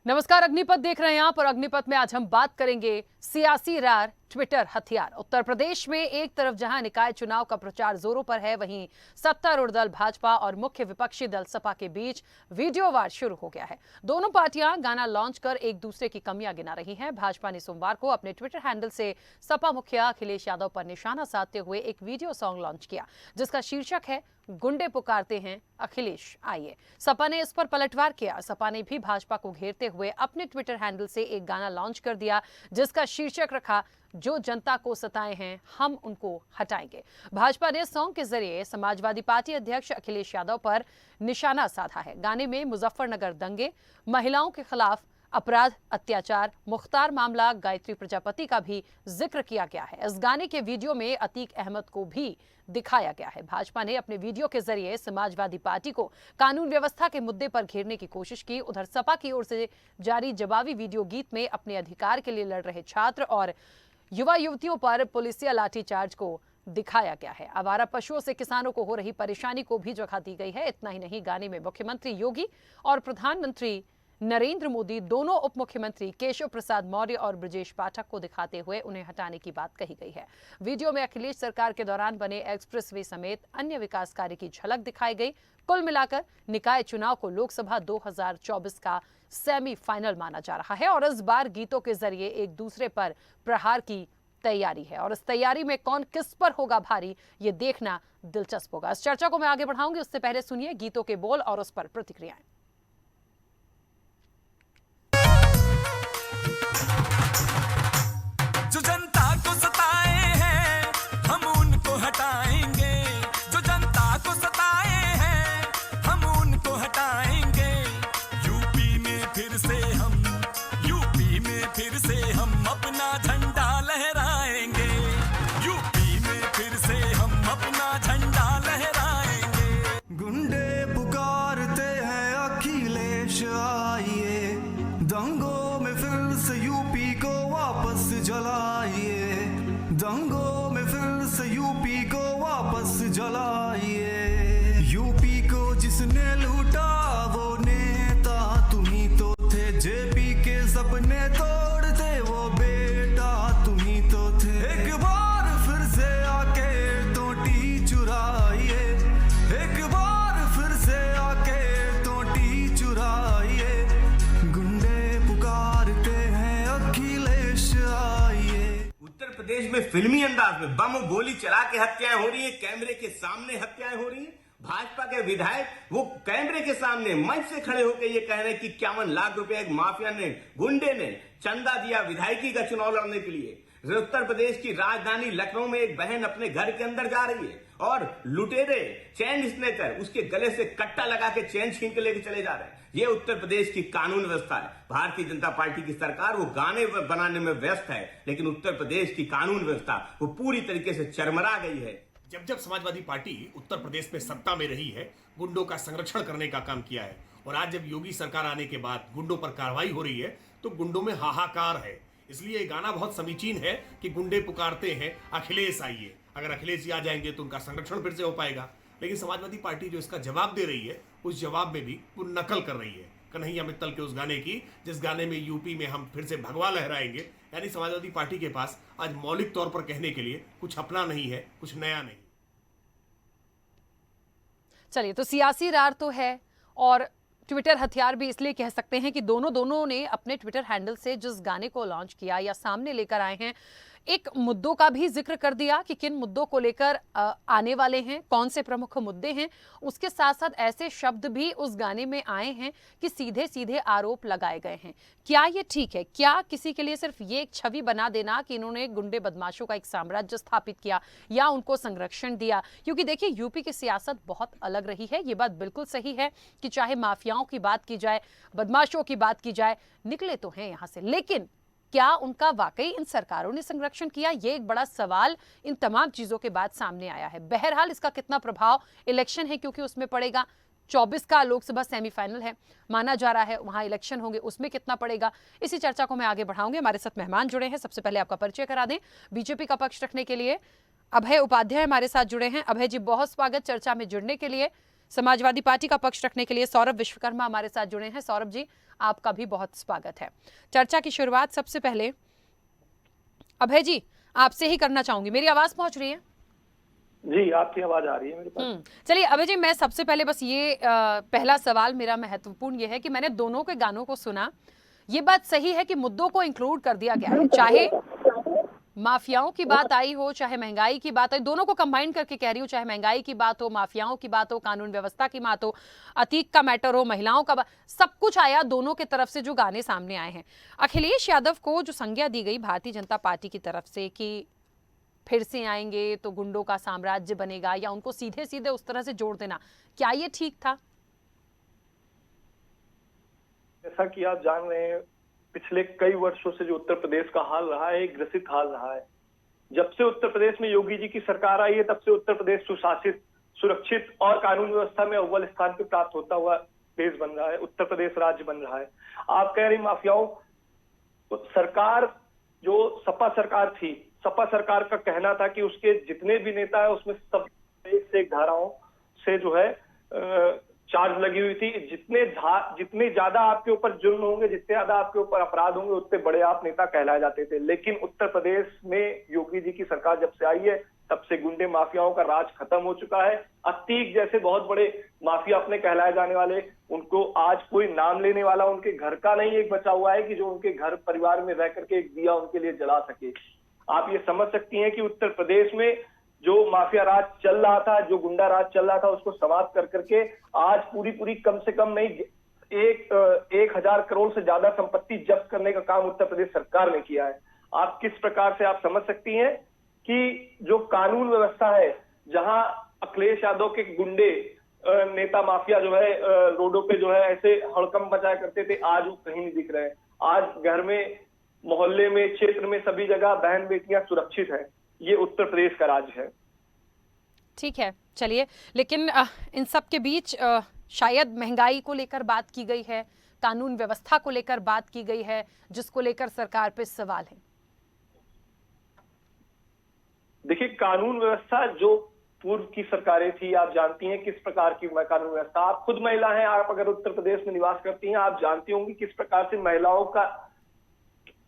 नमस्कार, अग्निपथ देख रहे हैं आप और अग्निपथ में आज हम बात करेंगे सियासी रार ट्विटर हथियार। उत्तर प्रदेश में एक तरफ जहां निकाय चुनाव का प्रचार जोरों पर है, वहीं सत्तारूढ़ दल भाजपा और मुख्य विपक्षी दल सपा के बीच वीडियो वार शुरू हो गया है। दोनों पार्टियां गाना लॉन्च कर एक दूसरे की कमियां गिना रही हैं। भाजपा ने सोमवार को अपने ट्विटर हैंडल से सपा मुखिया अखिलेश यादव पर निशाना साधते हुए एक वीडियो सॉन्ग लॉन्च किया, जिसका शीर्षक है गुंडे पुकारते हैं अखिलेश आइए। सपा ने इस पर पलटवार किया। सपा ने भी भाजपा को घेरते हुए अपने ट्विटर हैंडल से एक गाना लॉन्च कर दिया, जिसका शीर्षक रखा जो जनता को सताए हैं हम उनको हटाएंगे। भाजपा ने सॉन्ग के जरिए समाजवादी पार्टी अध्यक्ष अखिलेश यादव पर निशाना साधा है। गाने में मुजफ्फरनगर दंगे, महिलाओं के खिलाफ अपराध, अत्याचार, मुख्तार मामला, गायत्री प्रजापति का भी जिक्र किया गया है। इस गाने के वीडियो में अतीक अहमद को भी दिखाया गया है। भाजपा ने अपने वीडियो के जरिए समाजवादी पार्टी को कानून व्यवस्था के मुद्दे पर घेरने की कोशिश की। उधर सपा की ओर से जारी जवाबी वीडियो गीत में अपने अधिकार के लिए लड़ रहे छात्र और युवा युवतियों पर पुलिसिया लाठीचार्ज को दिखाया गया है। आवारा पशुओं से किसानों को हो रही परेशानी को भी जगह दी गई है। इतना ही नहीं, गाने में मुख्यमंत्री योगी और प्रधानमंत्री नरेंद्र मोदी, दोनों उप मुख्यमंत्री केशव प्रसाद मौर्य और ब्रजेश पाठक को दिखाते हुए उन्हें हटाने की बात कही गई है। वीडियो में अखिलेश सरकार के दौरान बने एक्सप्रेसवे समेत अन्य विकास कार्य की झलक दिखाई गई। कुल मिलाकर निकाय चुनाव को लोकसभा 2024 का सेमीफाइनल माना जा रहा है और इस बार गीतों के जरिए एक दूसरे पर प्रहार की तैयारी है और इस तैयारी में कौन किस पर होगा भारी, ये देखना दिलचस्प होगा। इस चर्चा को मैं आगे बढ़ाऊंगी, उससे पहले सुनिए गीतों के बोल और उस पर प्रतिक्रियाएं। जो जनता को सताए हैं हम उनको हटाएंगे, जो जनता को सताए हैं हम उनको हटाएंगे। यूपी में फिर से हम अपना झंडा लहराएंगे, यूपी में फिर से हम अपना झंडा लहराएंगे। गुंडे पुकारते हैं अखिलेश आइए, दंगों में फिर से यूपी को वापस जलाइए, दंगों में फिर से यूपी को वापस जलाइए। यूपी को जिसने लूटा वो नेता तुम्ही तो थे, जेपी के सपने तोड़ते वो बेटा तुम्ही तो थे। एक बार फिर से आके टोटी चुराइए, एक बार फिर से आके टोटी चुराइए। गुंडे पुकारते हैं अखिलेश आइए। उत्तर प्रदेश में फिल्मी अंदाज में बम गोली चला के हत्याएं हो रही है, कैमरे के सामने हत्याएं हो रही है। भाजपा के विधायक वो कैमरे के सामने मंच से खड़े होकर ये कह रहे हैं कि 51 लाख रुपए एक माफिया ने, गुंडे ने चंदा दिया विधायकी का चुनाव लड़ने के लिए। उत्तर प्रदेश की राजधानी लखनऊ में एक बहन अपने घर के अंदर जा रही है और लुटेरे चैन स्नेकर उसके गले से कट्टा लगा के चैन छीन के लेके चले जा रहे हैं। ये उत्तर प्रदेश की कानून व्यवस्था है। भारतीय जनता पार्टी की सरकार वो गाने बनाने में व्यस्त है, लेकिन उत्तर प्रदेश की कानून व्यवस्था वो पूरी तरीके से चरमरा गई है। जब जब समाजवादी पार्टी उत्तर प्रदेश में सत्ता में रही है, गुंडों का संरक्षण करने का काम किया है और आज जब योगी सरकार आने के बाद गुंडों पर कार्रवाई हो रही है तो गुंडों में हाहाकार है। इसलिए ये गाना बहुत समीचीन है कि गुंडे पुकारते हैं अखिलेश आइए। अगर अखिलेश जी आ जाएंगे तो उनका संरक्षण फिर से हो पाएगा। लेकिन समाजवादी पार्टी जो इसका जवाब दे रही है, उस जवाब में भी वो नकल कर रही है कन्हैया मित्तल के उस गाने की, जिस गाने में यूपी में हम फिर से भगवा लहराएंगे। यानी समाजवादी पार्टी के पास आज मौलिक तौर पर कहने के लिए कुछ अपना नहीं है, कुछ नया नहीं। चलिए, तो सियासी रार तो है और ट्विटर हथियार भी इसलिए कह सकते हैं कि दोनों ने अपने ट्विटर हैंडल से जिस गाने को लॉन्च किया या सामने लेकर आए हैं, एक मुद्दों का भी जिक्र कर दिया कि किन मुद्दों को लेकर आने वाले हैं, कौन से प्रमुख मुद्दे हैं। उसके साथ साथ ऐसे शब्द भी उस गाने में आए हैं कि सीधे सीधे आरोप लगाए गए हैं। क्या ये ठीक है? क्या किसी के लिए सिर्फ ये एक छवि बना देना कि इन्होंने गुंडे बदमाशों का एक साम्राज्य स्थापित किया या उनको संरक्षण दिया? क्योंकि देखिए, यूपी की सियासत बहुत अलग रही है। ये बात बिल्कुल सही है कि चाहे माफियाओं की बात की जाए, बदमाशों की बात की जाए, निकले तो हैं यहां से, लेकिन क्या उनका वाकई इन सरकारों ने संरक्षण किया? ये एक बड़ा सवाल इन तमाम चीजों के बाद सामने आया है। बहरहाल इसका कितना प्रभाव, इलेक्शन है क्योंकि उसमें पड़ेगा, 24 का लोकसभा सेमीफाइनल है माना जा रहा है, वहां इलेक्शन होंगे, उसमें कितना पड़ेगा, इसी चर्चा को मैं आगे बढ़ाऊंगी। हमारे साथ मेहमान जुड़े हैं। सबसे पहले आपका परिचय करा दें। बीजेपी का पक्ष रखने के लिए अभय उपाध्याय हमारे साथ जुड़े हैं। अभय जी, बहुत स्वागत चर्चा में जुड़ने के लिए। समाजवादी पार्टी का पक्ष रखने के लिए सौरभ विश्वकर्मा हमारे साथ जुड़े हैं। सौरभ जी, आपका भी बहुत स्वागत है। चर्चा की शुरुआत सबसे पहले अभय जी आपसे ही करना चाहूंगी। मेरी आवाज पहुंच रही है? जी, आपकी आवाज आ रही है मेरे पास। चलिए अभय जी, मैं सबसे पहले बस ये पहला सवाल मेरा महत्वपूर्ण ये है कि मैंने दोनों के गानों को सुना। ये बात सही है कि मुद्दों को इंक्लूड कर दिया गया है, चाहे माफियाओं की बात आई हो, चाहे महंगाई की बात आई, दोनों को कंबाइन करके कह रही हूँ, चाहे महंगाई की बात हो, माफियाओं की बात हो, कानून व्यवस्था की बात हो, अतीक का मैटर हो, महिलाओं का, सब कुछ आया दोनों के तरफ से जो गाने सामने आए हैं। अखिलेश यादव को जो संज्ञा दी गई भारतीय जनता पार्टी की तरफ से कि फिर से आएंगे तो गुंडों का साम्राज्य बनेगा, या उनको सीधे सीधे उस तरह से जोड़ देना, क्या ये ठीक था? जैसा कि आप जान रहे हैं, पिछले कई वर्षों से जो उत्तर प्रदेश का हाल रहा है, एक ग्रसित हाल रहा है। जब से उत्तर प्रदेश में योगी जी की सरकार आई है, तब से उत्तर प्रदेश सुशासित, सुरक्षित और कानून व्यवस्था में अव्वल स्थान पर प्राप्त होता हुआ देश बन रहा है, उत्तर प्रदेश राज्य बन रहा है। आप कह रही माफियाओं, तो सरकार जो सपा सरकार थी, सपा सरकार का कहना था कि उसके जितने भी नेता है उसमें सब एक से एक धाराओं से जो है चार्ज लगी हुई थी। जितने ज्यादा आपके ऊपर जुर्म होंगे, जितने ज्यादा आपके ऊपर अपराध होंगे, उतने बड़े आप नेता कहलाए जाते थे। लेकिन उत्तर प्रदेश में योगी जी की सरकार जब से आई है, तब से गुंडे माफियाओं का राज खत्म हो चुका है। अतीक जैसे बहुत बड़े माफिया अपने कहलाए जाने वाले, उनको आज कोई नाम लेने वाला उनके घर का नहीं एक बचा हुआ है कि जो उनके घर परिवार में रह करके एक दिया उनके लिए जला सके। आप ये समझ सकती हैं कि उत्तर प्रदेश में जो माफिया राज चल रहा था, जो गुंडा राज चल रहा था, उसको समाप्त कर करके आज पूरी कम से कम नहीं 1,000 करोड़ से ज्यादा संपत्ति जब्त करने का काम उत्तर प्रदेश सरकार ने किया है। आप किस प्रकार से आप समझ सकती हैं कि जो कानून व्यवस्था है, जहां अखिलेश यादव के गुंडे नेता माफिया जो है रोडों पे जो है ऐसे हड़कंप मचाया करते थे, आज वो कहीं नहीं दिख रहे हैं। आज घर में, मोहल्ले में, क्षेत्र में, सभी जगह बहन बेटियां सुरक्षित हैं। ये उत्तर प्रदेश का राज्य है। ठीक है, चलिए, लेकिन इन सब के बीच शायद महंगाई को लेकर बात की गई है, कानून व्यवस्था को लेकर बात की गई है, जिसको लेकर सरकार पे सवाल है। देखिए, कानून व्यवस्था जो पूर्व की सरकारें थी, आप जानती हैं किस प्रकार की कानून व्यवस्था। आप खुद महिला हैं, आप अगर उत्तर प्रदेश में निवास करती हैं, आप जानती होंगी किस प्रकार से महिलाओं का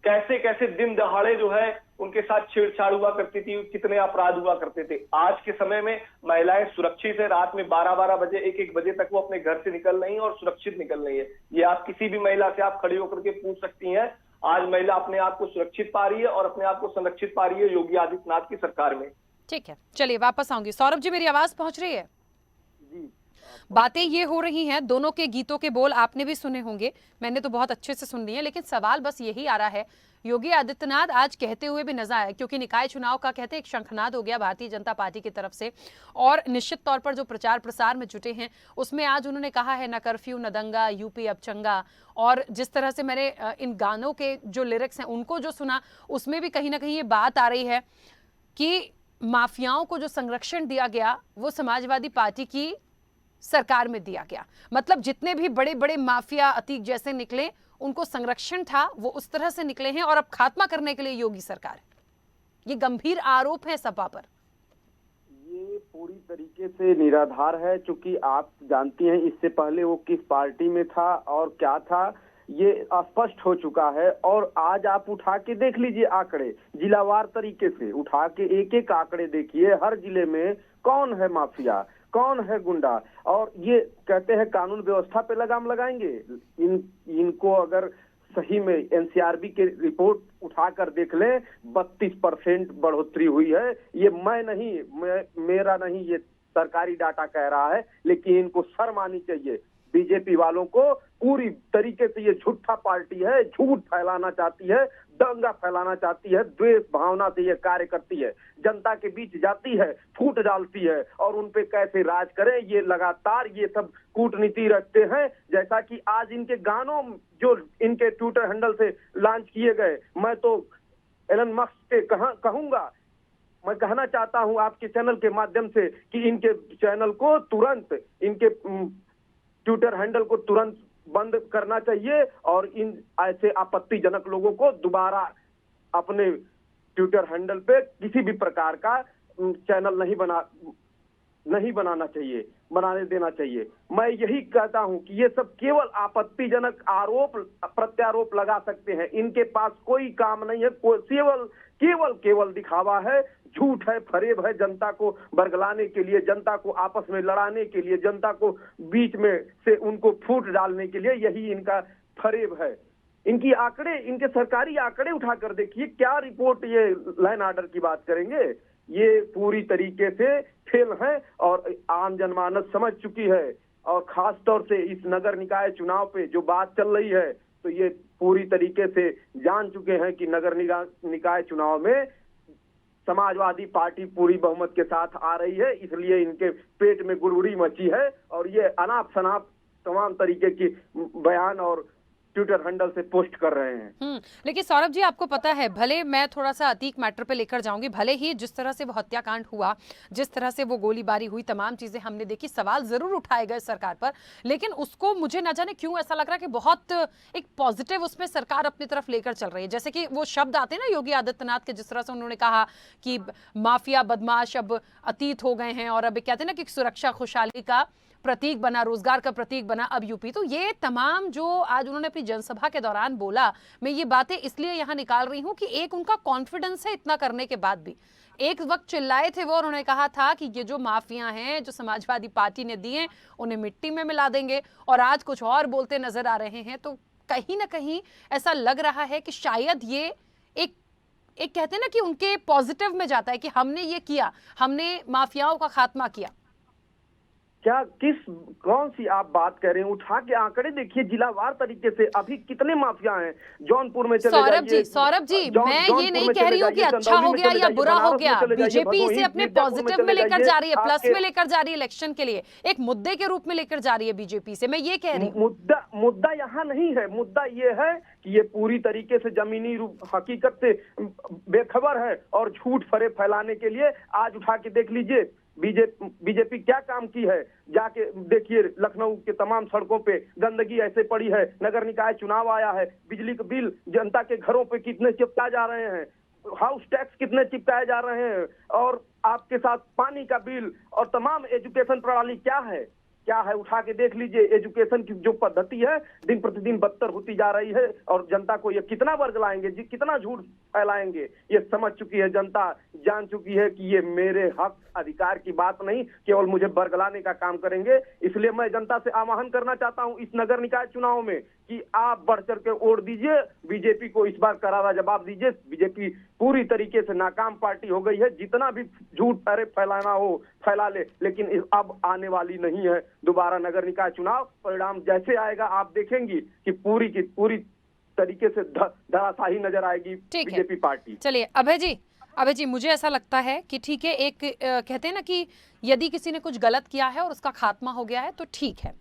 कैसे कैसे दिन दहाड़े जो है उनके साथ छेड़छाड़ हुआ करती थी, कितने अपराध हुआ करते थे। आज के समय में महिलाएं सुरक्षित है, रात में 12-12 बजे, 1-1 बजे तक वो अपने घर से निकल रही हैं और सुरक्षित निकल रही है। ये आप किसी भी महिला से आप खड़ी होकर के पूछ सकती हैं। आज महिला अपने आप को सुरक्षित पा रही है और अपने आप को संरक्षित पा रही है योगी आदित्यनाथ की सरकार में। ठीक है, चलिए वापस आऊंगी। सौरभ जी, मेरी आवाज पहुंच रही है? जी, बातें ये हो रही हैं, दोनों के गीतों के बोल आपने भी सुने होंगे, मैंने तो बहुत अच्छे से सुन लिए हैं, लेकिन सवाल बस यही आ रहा है, योगी आदित्यनाथ आज कहते हुए भी नजर आए, क्योंकि निकाय चुनाव का कहते एक शंखनाद हो गया भारतीय जनता पार्टी की तरफ से, और निश्चित तौर पर जो प्रचार प्रसार में जुटे हैं उसमें आज उन्होंने कहा है न कर्फ्यू न दंगा, यूपी अब चंगा। और जिस तरह से मैंने इन गानों के जो लिरिक्स हैं उनको जो सुना, उसमें भी कहीं ना कहीं ये बात आ रही है कि माफियाओं को जो संरक्षण दिया गया वो समाजवादी पार्टी की सरकार में दिया गया। मतलब जितने भी बड़े बड़े माफिया अतीक जैसे निकले, उनको संरक्षण था, वो उस तरह से निकले हैं, और अब खात्मा करने के लिए योगी सरकार है। ये गंभीर आरोप है सपा पर। ये पूरी तरीके से निराधार है, क्योंकि आप जानती हैं इससे पहले वो किस पार्टी में था और क्या था, ये स्पष्ट हो चुका है। और आज आप उठा के देख लीजिए आंकड़े, जिलावार तरीके से उठा के एक एक आंकड़े देखिए, हर जिले में कौन है माफिया, कौन है गुंडा। और ये कहते हैं कानून व्यवस्था पे लगाम लगाएंगे। इनको अगर सही में एनसीआरबी के रिपोर्ट उठाकर देख लें, 32% बढ़ोतरी हुई है। ये मेरा नहीं, ये सरकारी डाटा कह रहा है, लेकिन इनको शर्म आनी चाहिए। बीजेपी वालों को पूरी तरीके से ये झूठा पार्टी है, झूठ फैलाना चाहती है, दंगा फैलाना चाहती है, द्वेष भावना से ये कार्य करती है, जनता के बीच जाती है, फूट डालती है और उन पे कैसे राज करें ये लगातार ये सब कूटनीति रखते हैं। जैसा कि आज इनके गानों जो इनके ट्विटर हैंडल से लॉन्च किए गए, मैं तो एलन मस्क के कहूंगा, मैं कहना चाहता हूं आपके चैनल के माध्यम से कि इनके चैनल को तुरंत, इनके ट्विटर हैंडल को तुरंत बंद करना चाहिए और इन ऐसे आपत्तिजनक लोगों को दोबारा अपने ट्विटर हैंडल पे किसी भी प्रकार का चैनल नहीं नहीं बनाना चाहिए, बनाने देना चाहिए। मैं यही कहता हूं कि ये सब केवल आपत्तिजनक आरोप प्रत्यारोप लगा सकते हैं, इनके पास कोई काम नहीं है, केवल केवल केवल दिखावा है, झूठ है, फरेब है, जनता को बरगलाने के लिए, जनता को आपस में लड़ाने के लिए, जनता को बीच में से उनको फूट डालने के लिए, यही इनका फरेब है। इनकी आंकड़े, इनके सरकारी आंकड़े उठाकर देखिए, क्या रिपोर्ट ये लाइन ऑर्डर की बात करेंगे, ये पूरी तरीके से फेल है और आम जनमानस समझ चुकी है। और खास तौर से इस नगर निकाय चुनाव पे जो बात चल रही है, तो ये पूरी तरीके से जान चुके हैं कि नगर निकाय चुनाव में समाजवादी पार्टी पूरी बहुमत के साथ आ रही है, इसलिए इनके पेट में गुड़गुड़ी मची है और ये अनाप शनाप तमाम तरीके की बयान और ट्विटर हैंडल से पोस्ट कर रहे हैं। लेकिन सौरभ जी, आपको पता है, भले मैं थोड़ा सा अतीक मैटर पे लेकर जाऊंगी, भले ही जिस तरह से वो हत्याकांड हुआ, जिस तरह से वो गोलीबारी हुई, तमाम चीजें हमने देखी, सवाल जरूर उठाए गए सरकार पर, लेकिन उसको मुझे न जाने क्यों ऐसा लग रहा है कि बहुत एक पॉजिटिव उसमें सरकार अपनी तरफ लेकर चल रही है। जैसे कि वो शब्द आते हैं ना योगी आदित्यनाथ के, जिस तरह से उन्होंने कहा कि माफिया बदमाश अब अतीत हो गए हैं और अब कहते हैं ना कि सुरक्षा खुशहाली का प्रतीक बना, रोजगार का प्रतीक बना अब यूपी। तो ये तमाम जो आज उन्होंने अपनी जनसभा के दौरान बोला, मैं ये बातें इसलिए यहां निकाल रही हूं कि एक उनका कॉन्फिडेंस है इतना करने के बाद भी। एक वक्त चिल्लाए थे वो और उन्होंने कहा था कि ये जो माफिया हैं जो समाजवादी पार्टी ने दिए उन्हें मिट्टी में मिला देंगे, और आज कुछ और बोलते नजर आ रहे हैं। तो कहीं ना कहीं ऐसा लग रहा है कि शायद ये एक कहते हैं ना कि उनके पॉजिटिव में जाता है कि हमने ये किया, हमने माफियाओं का खात्मा किया। क्या कौन सी आप बात कर रहे हैं? उठा के आंकड़े देखिए जिलावार तरीके से, अभी कितने माफिया हैं जौनपुर में। चले सौरभ जी, मैं ये नहीं कह रही हूँ कि अच्छा हो गया या बुरा हो गया, बीजेपी इसे अपने पॉजिटिव में लेकर जा रही है, प्लस में लेकर जा रही है, इलेक्शन के लिए एक मुद्दे के रूप में लेकर जा रही है बीजेपी से, मैं ये कह रही हूँ। मुद्दा यहाँ नहीं है, मुद्दा ये है कि ये पूरी तरीके से जमीनी हकीकत से बेखबर है और झूठ फरेब फैलाने के लिए आज उठा के देख लीजिए बीजेपी क्या काम की है। जाके देखिए लखनऊ के तमाम सड़कों पे गंदगी ऐसे पड़ी है, नगर निकाय चुनाव आया है, बिजली के बिल जनता के घरों पे कितने चिपकाए जा रहे हैं, हाउस टैक्स कितने चिपकाए जा रहे हैं, और आपके साथ पानी का बिल और तमाम एजुकेशन प्रणाली क्या है उठा के देख लीजिए। एजुकेशन की जो पद्धति है दिन प्रतिदिन बदतर होती जा रही है और जनता को ये कितना वर्गलाएंगे, कितना झूठ फैलाएंगे, ये समझ चुकी है जनता, जान चुकी है कि ये मेरे हक अधिकार की बात नहीं, केवल मुझे बरगलाने का काम करेंगे। इसलिए मैं जनता से आह्वान करना चाहता हूं इस नगर निकाय चुनाव में कि आप बढ़ चढ़ के वोट दीजिए, बीजेपी को इस बार करारा जवाब दीजिए। बीजेपी पूरी तरीके से नाकाम पार्टी हो गई है, जितना भी झूठ फैलाना हो फैला ले, लेकिन अब आने वाली नहीं है दोबारा नगर निकाय चुनाव। परिणाम जैसे आएगा आप देखेंगी कि पूरी की पूरी तरीके से धराशाही नजर आएगी बीजेपी पार्टी। चलिए अभय जी, मुझे ऐसा लगता है कि ठीक है, एक कहते हैं ना कि यदि किसी ने कुछ गलत किया है और उसका खात्मा हो गया है तो ठीक है।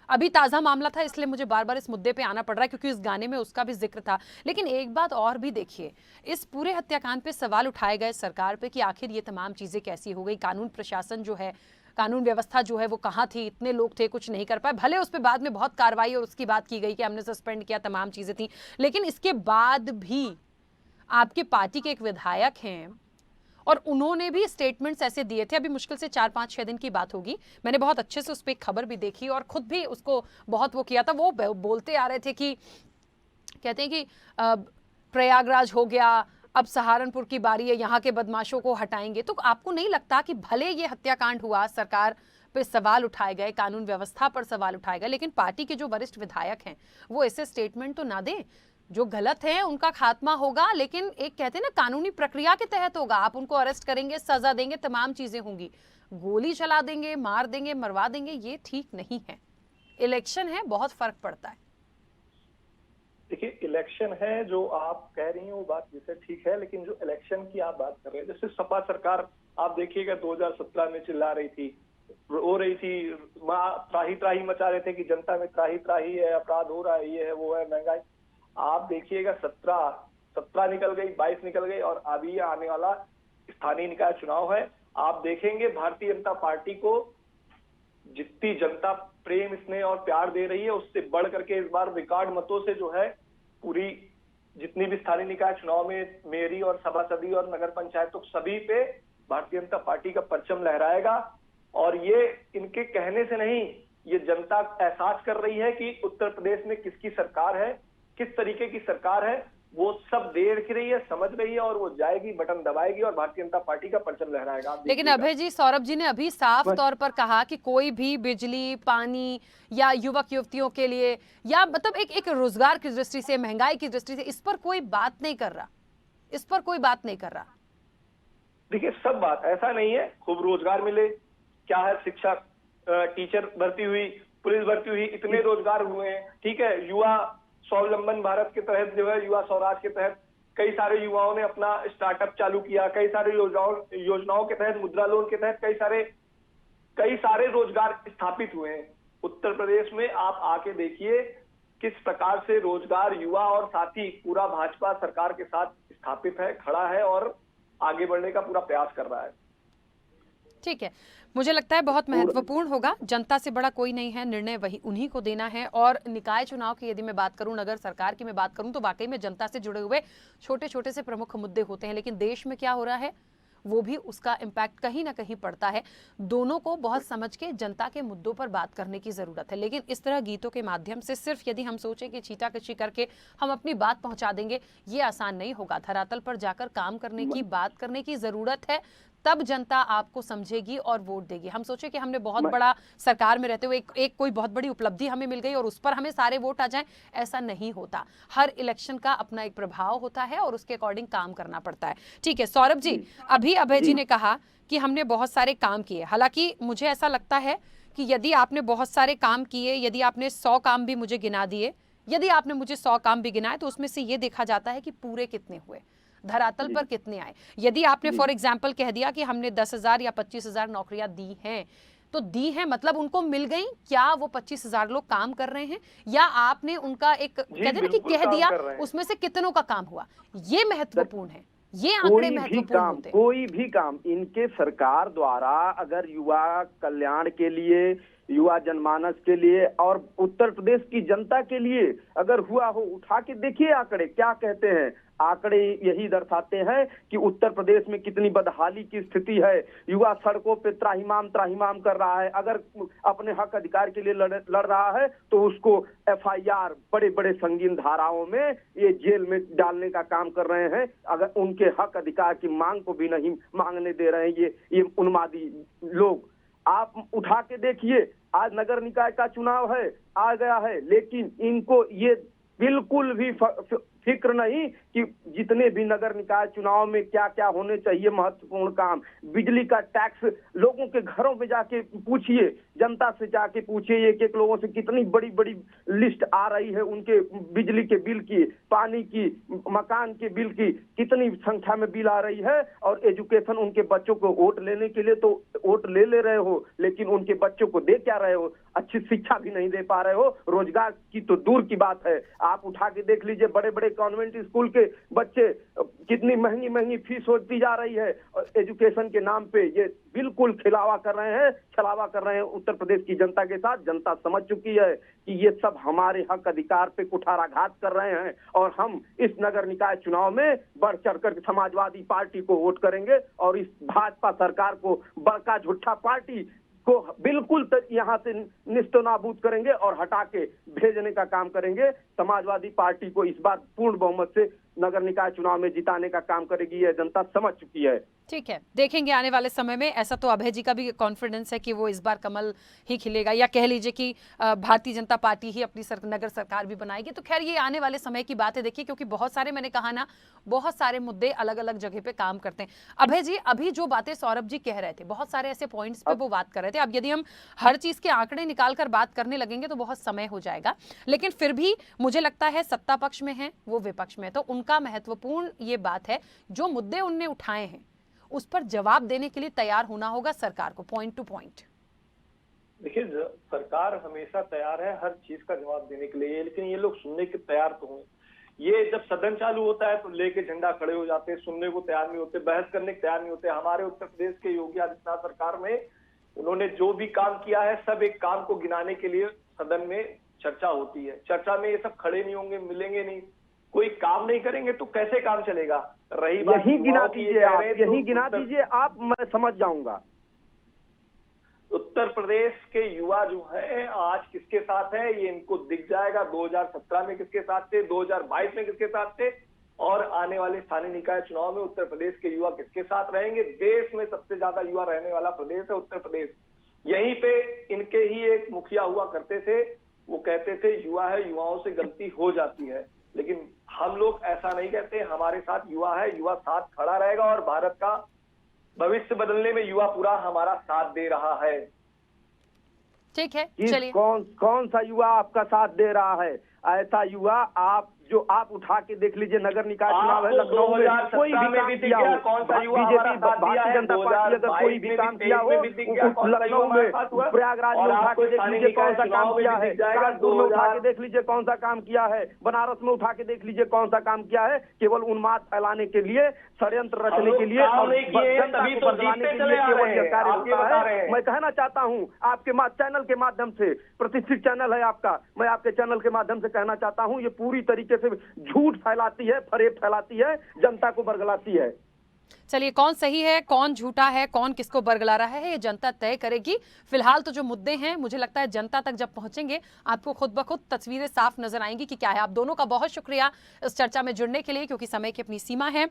अभी ताजा मामला था इसलिए मुझे बार बार इस मुद्दे पे आना पड़ रहा है क्योंकि इस गाने में उसका भी जिक्र था। लेकिन एक बात और भी देखिए, इस पूरे हत्याकांड पे सवाल उठाए गए सरकार पे कि आखिर ये तमाम चीजें कैसी हो गई, कानून प्रशासन जो है, कानून व्यवस्था जो है वो कहाँ थी, इतने लोग थे कुछ नहीं कर पाए। भले उस पर बाद में बहुत कार्रवाई और उसकी बात की गई कि हमने सस्पेंड किया, तमाम चीजें थी, लेकिन इसके बाद भी आपके पार्टी के एक विधायक हैं और उन्होंने भी स्टेटमेंट्स ऐसे दिए थे। अभी मुश्किल से 4-5-6 दिन की बात होगी, मैंने बहुत अच्छे से उस पर एक खबर भी देखी और खुद भी उसको बहुत वो किया था। वो बोलते आ रहे थे कि कहते हैं कि प्रयागराज हो गया, अब सहारनपुर की बारी है, यहाँ के बदमाशों को हटाएंगे। तो आपको नहीं लगता कि भले ये हत्याकांड हुआ, सरकार पे सवाल उठाए गए, कानून व्यवस्था पर सवाल उठाए गए, लेकिन पार्टी के जो वरिष्ठ विधायक हैं वो ऐसे स्टेटमेंट तो ना दें? जो गलत है उनका खात्मा होगा, लेकिन एक कहते हैं ना कानूनी प्रक्रिया के तहत होगा। आप उनको अरेस्ट करेंगे, सजा देंगे, तमाम चीजें होंगी। गोली चला देंगे, मार देंगे, मरवा देंगे, ये ठीक नहीं है। इलेक्शन है, बहुत फर्क पड़ता है। देखिए, इलेक्शन है, जो आप कह रही हैं वो बात जैसे ठीक है, लेकिन जो इलेक्शन की आप बात कर रहे हैं, जैसे सपा सरकार आप देखिएगा 2017 में चिल्ला रही थी, रो रही थी, त्राही त्राही मचा रहे थे कि जनता में त्राही त्राही है, अपराध हो रहा है, ये है वो है, महंगाई। आप देखिएगा 17 निकल गई, 22 निकल गई और अभी आने वाला स्थानीय निकाय चुनाव है। आप देखेंगे भारतीय जनता पार्टी को जितनी जनता प्रेम, स्नेह और प्यार दे रही है, उससे बढ़ करके इस बार रिकॉर्ड मतों से जो है पूरी जितनी भी स्थानीय निकाय चुनाव में मेयरी और सभासदी और नगर पंचायतों सभी पे भारतीय जनता पार्टी का परचम लहराएगा। और ये इनके कहने से नहीं, ये जनता एहसास कर रही है कि उत्तर प्रदेश में किसकी सरकार है, किस तरीके की सरकार है, वो सब देख रही है, समझ रही है, और वो जाएगी, बटन दबाएगी और भारतीय जनता पार्टी का परचम लहराएगा। आप लेकिन देखिएगा। अभय जी, सौरभ जी ने अभी साफ तौर पर कहा कि कोई भी बिजली, पानी या युवक युवतियों के लिए या मतलब एक रोजगार की दृष्टि से, महंगाई की दृष्टि से इस पर कोई बात नहीं कर रहा, इस पर कोई बात नहीं कर रहा। देखिए, सब बात ऐसा नहीं है, खूब रोजगार मिले, क्या है, शिक्षा, टीचर भर्ती हुई, पुलिस भर्ती हुई, इतने रोजगार हुए हैं, ठीक है। युवा स्वावलंबन भारत के तहत जो है, युवा स्वराज के तहत कई सारे युवाओं ने अपना स्टार्टअप चालू किया, कई सारे योजनाओं के तहत, मुद्रा लोन के तहत कई सारे रोजगार स्थापित हुए हैं। उत्तर प्रदेश में आप आके देखिए किस प्रकार से रोजगार युवा और साथी पूरा भाजपा सरकार के साथ स्थापित है, खड़ा है और आगे बढ़ने का पूरा प्रयास कर रहा है। ठीक है, मुझे लगता है बहुत महत्वपूर्ण होगा, जनता से बड़ा कोई नहीं है, निर्णय वही उन्हीं को देना है। और निकाय चुनाव की यदि मैं बात करूं, नगर सरकार की मैं बात करूं, तो वाकई में जनता से जुड़े हुए छोटे छोटे से प्रमुख मुद्दे होते हैं, लेकिन देश में क्या हो रहा है वो भी उसका इम्पैक्ट कहीं ना कहीं पड़ता है। दोनों को बहुत समझ के जनता के मुद्दों पर बात करने की जरूरत है। लेकिन इस तरह गीतों के माध्यम से सिर्फ यदि हम सोचें कि छींटाकशी करके हम अपनी बात पहुंचा देंगे, ये आसान नहीं होगा। धरातल पर जाकर काम करने की, बात करने की जरूरत है, तब जनता आपको समझेगी और वोट देगी। हम सोचे कि हमने बहुत बड़ा सरकार में रहते हुए एक कोई बहुत बड़ी उपलब्धि हमें मिल गई और उस पर हमें सारे वोट आ जाएं, ऐसा नहीं होता। हर इलेक्शन का अपना एक प्रभाव होता है और उसके अकॉर्डिंग काम करना पड़ता है। ठीक है सौरभ जी, अभी अभय जी ने कहा कि हमने बहुत सारे काम किए। हालांकि मुझे ऐसा लगता है कि यदि आपने बहुत सारे काम किए, यदि आपने 100 काम भी मुझे गिना दिए, यदि आपने मुझे 100 काम भी गिनाए, तो उसमें से ये देखा जाता है कि पूरे कितने हुए, धरातल पर कितने आए। यदि आपने फॉर एग्जाम्पल कह दिया कि हमने 10,000 या 25,000 नौकरियां दी हैं, तो दी हैं मतलब उनको मिल गई, क्या वो 25,000 लोग काम कर रहे हैं, या आपने उनका एक कहते ना कि कह दिया, उसमें से कितनों का काम हुआ, ये महत्वपूर्ण है। ये आंकड़े महत्वपूर्ण होते हैं। कोई भी काम इनके सरकार द्वारा अगर युवा कल्याण के लिए, युवा जनमानस के लिए और उत्तर प्रदेश की जनता के लिए अगर हुआ हो, उठा के देखिए आंकड़े क्या कहते हैं। आंकड़े यही दर्शाते हैं कि उत्तर प्रदेश में कितनी बदहाली की स्थिति है। युवा सड़कों पे त्राहिमाम कर रहा है। अगर अपने हक अधिकार के लिए लड़ रहा है तो उसको FIR बड़े बड़े संगीन धाराओं में ये जेल में डालने का काम कर रहे हैं। अगर उनके हक अधिकार की मांग को भी नहीं मांगने दे रहे हैं ये उन्मादी लोग। आप उठा के देखिए, आज नगर निकाय का चुनाव है, आ गया है, लेकिन इनको ये बिल्कुल भी फिक्र नहीं कि जितने भी नगर निकाय चुनाव में क्या क्या होने चाहिए महत्वपूर्ण काम। बिजली का टैक्स लोगों के घरों में जाके पूछिए, जनता से जाके पूछिए, एक एक लोगों से कितनी बड़ी बड़ी लिस्ट आ रही है उनके बिजली के बिल की, पानी की, मकान के बिल की, कितनी संख्या में बिल आ रही है। और एजुकेशन, उनके बच्चों को वोट लेने के लिए तो वोट ले रहे हो, लेकिन उनके बच्चों को दे क्या रहे हो, अच्छी शिक्षा भी नहीं दे पा रहे हो। रोजगार की तो दूर की बात है। आप उठा के देख लीजिए, बड़े बड़े कॉन्वेंट स्कूल के बच्चे, कितनी महंगी महंगी फीस होती जा रही है और एजुकेशन के नाम पे ये बिल्कुल छलावा कर रहे हैं उत्तर प्रदेश की जनता के साथ। जनता समझ चुकी है कि ये सब हमारे हक अधिकार पे कुठाराघात कर रहे हैं और हम इस नगर निकाय चुनाव में बढ़ चढ़ कर समाजवादी पार्टी को वोट करेंगे और इस भाजपा सरकार को, बड़का झूठा पार्टी को बिल्कुल यहाँ से निस्तो नाबूद करेंगे और हटा के भेजने का काम करेंगे। समाजवादी पार्टी को इस बार पूर्ण बहुमत से नगर निकाय चुनाव में जिताने का काम करेगी, यह जनता समझ चुकी है। ठीक है, देखेंगे आने वाले समय में। ऐसा तो अभय जी का भी कॉन्फिडेंस है कि वो इस बार कमल ही खिलेगा, या कह लीजिए कि भारतीय जनता पार्टी ही अपनी नगर सरकार भी बनाएगी। तो खैर ये आने वाले समय की बात है। देखिए, क्योंकि बहुत सारे, मैंने कहा ना, बहुत सारे मुद्दे अलग अलग जगह पे काम करते हैं। अभय जी, अभी जो बातें सौरभ जी कह रहे थे, बहुत सारे ऐसे पॉइंट्स पे वो बात कर रहे थे। अब यदि हम हर चीज के आंकड़े निकाल कर बात करने लगेंगे तो बहुत समय हो जाएगा, लेकिन फिर भी मुझे लगता है सत्ता पक्ष में है, वो विपक्ष में है, तो उनका महत्वपूर्ण ये बात है, जो मुद्दे उनने उठाए हैं उस पर जवाब देने के लिए तैयार होना होगा सरकार को, पॉइंट टू पॉइंट। देखिए, सरकार हमेशा तैयार है हर चीज का जवाब देने के लिए, लेकिन ये लोग सुनने के तैयार तो हों। ये जब सदन चालू होता है तो लेके झंडा खड़े हो जाते हैं, सुनने को तैयार नहीं होते, बहस करने को तैयार नहीं होते। हमारे उत्तर प्रदेश के योगी आदित्यनाथ सरकार में उन्होंने जो भी काम किया है, सब एक काम को गिनाने के लिए सदन में चर्चा होती है। चर्चा में ये सब खड़े नहीं होंगे, मिलेंगे नहीं, कोई काम नहीं करेंगे तो कैसे काम चलेगा। रही बात, यही गिना दीजिए आप, मैं समझ जाऊंगा। उत्तर प्रदेश के युवा जो है आज किसके साथ है ये इनको दिख जाएगा। 2017 में किसके साथ थे, 2022 में किसके साथ थे, और आने वाले स्थानीय निकाय चुनाव में उत्तर प्रदेश के युवा किसके साथ रहेंगे। देश में सबसे ज्यादा युवा रहने वाला प्रदेश है उत्तर प्रदेश। यहीं पे इनके ही एक मुखिया हुआ करते थे, वो कहते थे युवा है, युवाओं से गलती हो जाती है, लेकिन हम लोग ऐसा नहीं कहते। हमारे साथ युवा है, युवा साथ खड़ा रहेगा और भारत का भविष्य बदलने में युवा पूरा हमारा साथ दे रहा है। ठीक है, किस चलिए। कौन सा युवा आपका साथ दे रहा है? ऐसा युवा आप उठा के देख लीजिए, नगर निकाय चुनाव है लखनऊ में, कोई भी काम किया हो, कौन सा युवा बीजेपी भारतीय जनता पार्टी अगर कोई भी काम किया हो लखनऊ में, प्रयागराज में उठा के देख लीजिए कौन सा काम किया है, कानपुर में उठा के देख लीजिए कौन सा काम किया है, बनारस में उठा के देख लीजिए कौन सा काम किया है। केवल उन्माद फैलाने के लिए, षड्यंत्र रचने के लिए और जनता को बदलाने के लिए केवल यह कार्य होता है। मैं कहना चाहता हूं आपके चैनल के माध्यम से, प्रतिष्ठित चैनल है आपका, मैं आपके चैनल के माध्यम से कहना चाहता हूं ये पूरी तरीके से झूठ फैलाती है, फरेब फैलाती है, जनता को बरगलाती है। चलिए, कौन सही है, कौन झूठा है, कौन किसको बरगला रहा है, ये जनता तय करेगी। फिलहाल तो जो मुद्दे हैं, मुझे लगता है जनता तक जब पहुंचेंगे आपको खुद ब खुद तस्वीरें साफ नजर आएंगी कि क्या है। आप दोनों का बहुत शुक्रिया इस चर्चा में जुड़ने के लिए, क्योंकि समय की अपनी सीमा है।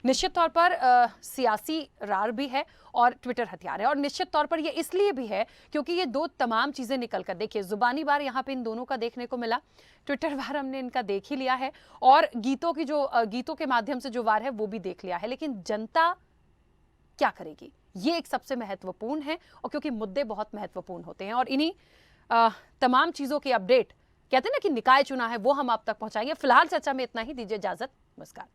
निश्चित तौर पर सियासी रार भी है और ट्विटर हथियार है, और निश्चित तौर पर यह इसलिए भी है क्योंकि ये दो तमाम चीजें निकल कर, देखिए जुबानी बार यहाँ पे इन दोनों का देखने को मिला, ट्विटर वार हमने इनका देख ही लिया है, और गीतों के माध्यम से जो वार है वो भी देख लिया है। लेकिन जनता क्या करेगी, ये एक सबसे महत्वपूर्ण है, और क्योंकि मुद्दे बहुत महत्वपूर्ण होते हैं, और इन्हीं तमाम चीजों की अपडेट कहते हैं ना कि निकाय चुना है, वो हम आप तक पहुंचाएंगे। फिलहाल चर्चा में इतना ही, दीजिए इजाजत, नमस्कार।